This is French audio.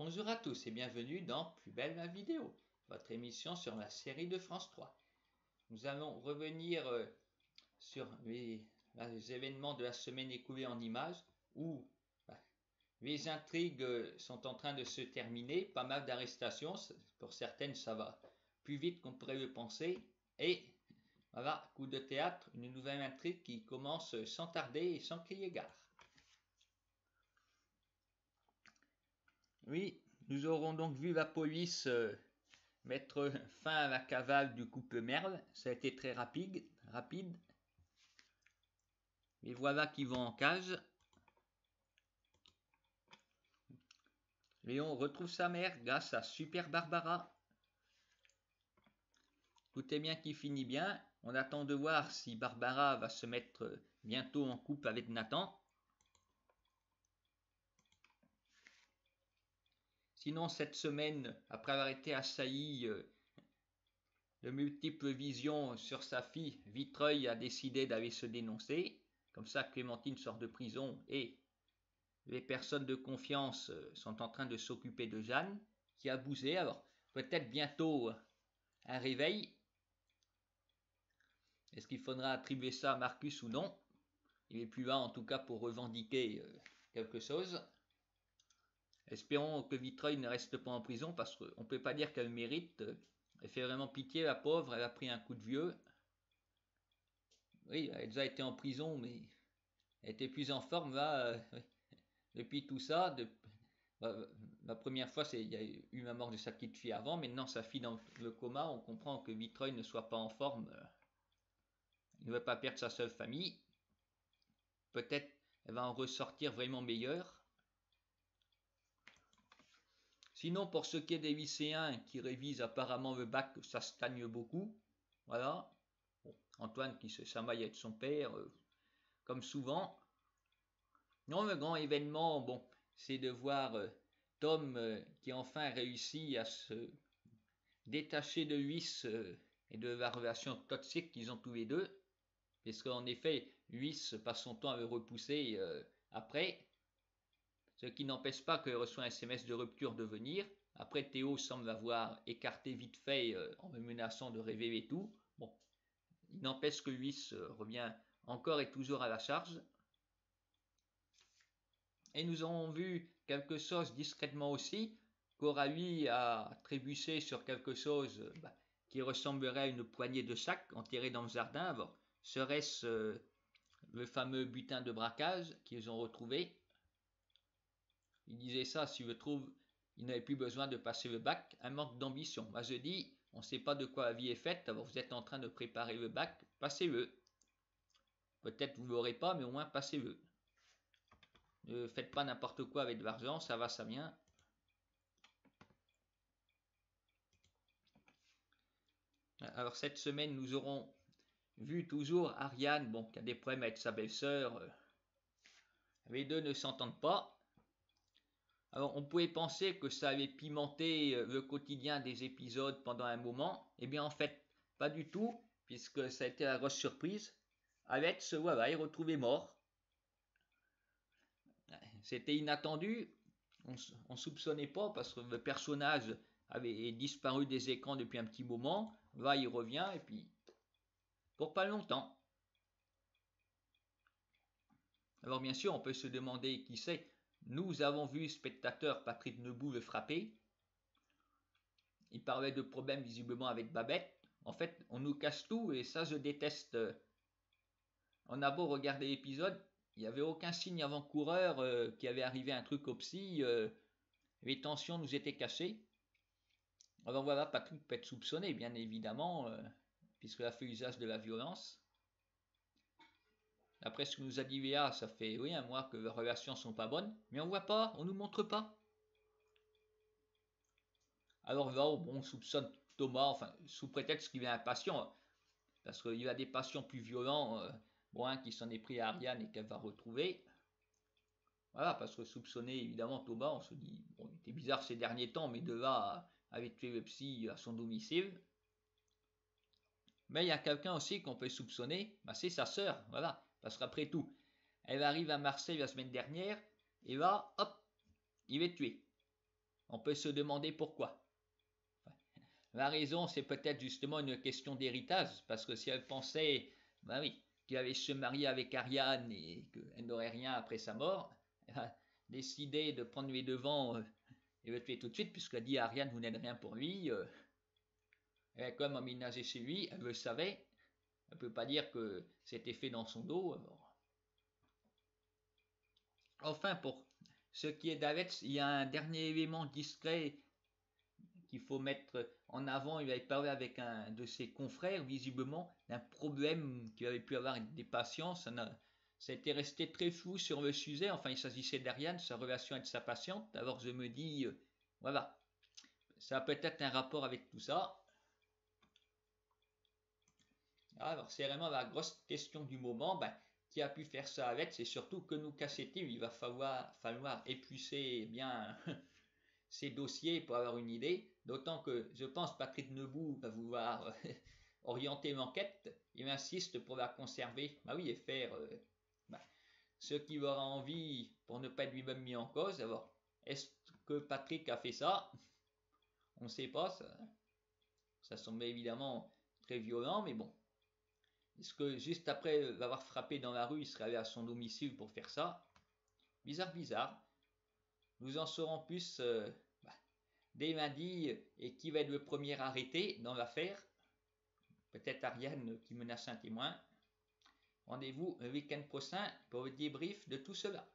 Bonjour à tous et bienvenue dans Plus belle la vidéo, votre émission sur la série de France 3. Nous allons revenir sur les événements de la semaine écoulée en images où les intrigues sont en train de se terminer, pas mal d'arrestations, pour certaines ça va plus vite qu'on pourrait le penser, et voilà, coup de théâtre, une nouvelle intrigue qui commence sans tarder et sans crier gare. Oui, nous aurons donc vu la police mettre fin à la cavale du couple Merle. Ça a été très rapide. Et voilà qu'ils vont en cage. Léon retrouve sa mère grâce à Super Barbara. Tout est bien qui finit bien. On attend de voir si Barbara va se mettre bientôt en couple avec Nathan. Sinon, cette semaine, après avoir été assailli de multiples visions sur sa fille, Vitreuil a décidé d'aller se dénoncer. Comme ça, Clémentine sort de prison et les personnes de confiance sont en train de s'occuper de Jeanne, qui a bousé. Alors, peut-être bientôt un réveil. Est-ce qu'il faudra attribuer ça à Marcus ou non? Il est plus là en tout cas pour revendiquer quelque chose. Espérons que Vitreuil ne reste pas en prison parce qu'on ne peut pas dire qu'elle mérite. Elle fait vraiment pitié, la pauvre, elle a pris un coup de vieux. Oui, elle a déjà été en prison, mais elle était plus en forme là. Depuis tout ça, la première fois, il y a eu la mort de sa petite fille avant, maintenant sa fille dans le coma, on comprend que Vitreuil ne soit pas en forme. Il ne veut pas perdre sa seule famille. Peut-être elle va en ressortir vraiment meilleure. Sinon, pour ce qui est des lycéens qui révisent apparemment le bac, ça stagne beaucoup. Voilà. Bon, Antoine qui se chamaille avec son père, comme souvent. Non, le grand événement, bon, c'est de voir Tom qui enfin réussit à se détacher de Luis et de la relation toxique qu'ils ont tous les deux. Parce qu'en effet, Luis passe son temps à le repousser après. Ce qui n'empêche pas qu'elle reçoit un SMS de rupture de venir. Après, Théo semble l'avoir écarté vite fait en me menaçant de révéler tout. Bon, il n'empêche que Luis revient encore et toujours à la charge. Et nous avons vu quelque chose discrètement aussi. Coralie a trébuché sur quelque chose qui ressemblerait à une poignée de sacs enterrés dans le jardin. Alors, serait-ce le fameux butin de braquage qu'ils ont retrouvé? Il disait ça, si je trouve, il n'avait plus besoin de passer le bac, un manque d'ambition. Moi je dis, on ne sait pas de quoi la vie est faite, alors vous êtes en train de préparer le bac, passez-le. Peut-être vous ne l'aurez pas, mais au moins passez-le. Ne faites pas n'importe quoi avec de l'argent, ça va, ça vient. Alors cette semaine, nous aurons vu toujours Ariane, bon, qui a des problèmes avec sa belle-sœur. Les deux ne s'entendent pas. Alors on pouvait penser que ça avait pimenté le quotidien des épisodes pendant un moment. Eh bien en fait, pas du tout, puisque ça a été la grosse surprise. Alex, voilà, est retrouvé mort. C'était inattendu, on ne soupçonnait pas parce que le personnage avait disparu des écrans depuis un petit moment. Là il revient et puis pour pas longtemps. Alors bien sûr on peut se demander qui c'est. Nous avons vu spectateur Patrick Nebout le frapper. Il parlait de problèmes visiblement avec Babette. En fait, on nous casse tout et ça je déteste. On a beau regarder l'épisode, il n'y avait aucun signe avant-coureur qui avait arrivé un truc au psy. Les tensions nous étaient cachées. Alors voilà, Patrick peut être soupçonné, bien évidemment, puisqu'il a fait usage de la violence. D'après ce que nous a dit Léa, ça fait oui, un mois que les relations sont pas bonnes, mais on voit pas, on nous montre pas. Alors là, bon, on soupçonne Thomas, enfin, sous prétexte qu'il est impatient, parce qu'il a des passions plus violentes, bon, un qui s'en est pris à Ariane et qu'elle va retrouver. Voilà, parce que soupçonner évidemment Thomas, on se dit, bon, il était bizarre ces derniers temps, mais de là avait tué le psy à son domicile. Mais il y a quelqu'un aussi qu'on peut soupçonner, c'est sa sœur, voilà, parce qu'après tout, elle arrive à Marseille la semaine dernière, et là, hop, il est tué. On peut se demander pourquoi. La raison, c'est peut-être justement une question d'héritage, parce que si elle pensait, ben oui, qu'il allait se marier avec Ariane et qu'elle n'aurait rien après sa mort, elle a décidé de prendre les devants et le tuer tout de suite, puisqu'elle dit à Ariane, vous n'êtes rien pour lui. Elle a quand même emménagé chez lui, elle le savait. Elle ne peut pas dire que c'était fait dans son dos. Alors. Enfin, pour ce qui est d'Alex, il y a un dernier élément discret qu'il faut mettre en avant. Il avait parlé avec un de ses confrères, visiblement, d'un problème qu'il avait pu avoir avec des patients. Ça a été resté très flou sur le sujet. Enfin, il s'agissait d'Ariane, sa relation avec sa patiente. Alors je me dis, voilà, ça a peut-être un rapport avec tout ça. Alors c'est vraiment la grosse question du moment. Ben, qui a pu faire ça avec? C'est surtout que nous casse-t-il. Il va falloir épuiser bien ces dossiers pour avoir une idée, d'autant que je pense Patrick Nebout va vouloir orienter l'enquête, il insiste pour la conserver, bah oui, et faire ce qu'il aura envie pour ne pas être lui-même mis en cause. Alors, est-ce que Patrick a fait ça? On ne sait pas, ça semble évidemment très violent, mais bon. Est-ce que juste après l'avoir frappé dans la rue, il serait allé à son domicile pour faire ça? Bizarre, bizarre. Nous en saurons plus dès lundi, et qui va être le premier arrêté dans l'affaire? Peut-être Ariane qui menace un témoin. Rendez-vous le week-end prochain pour le débrief de tout cela.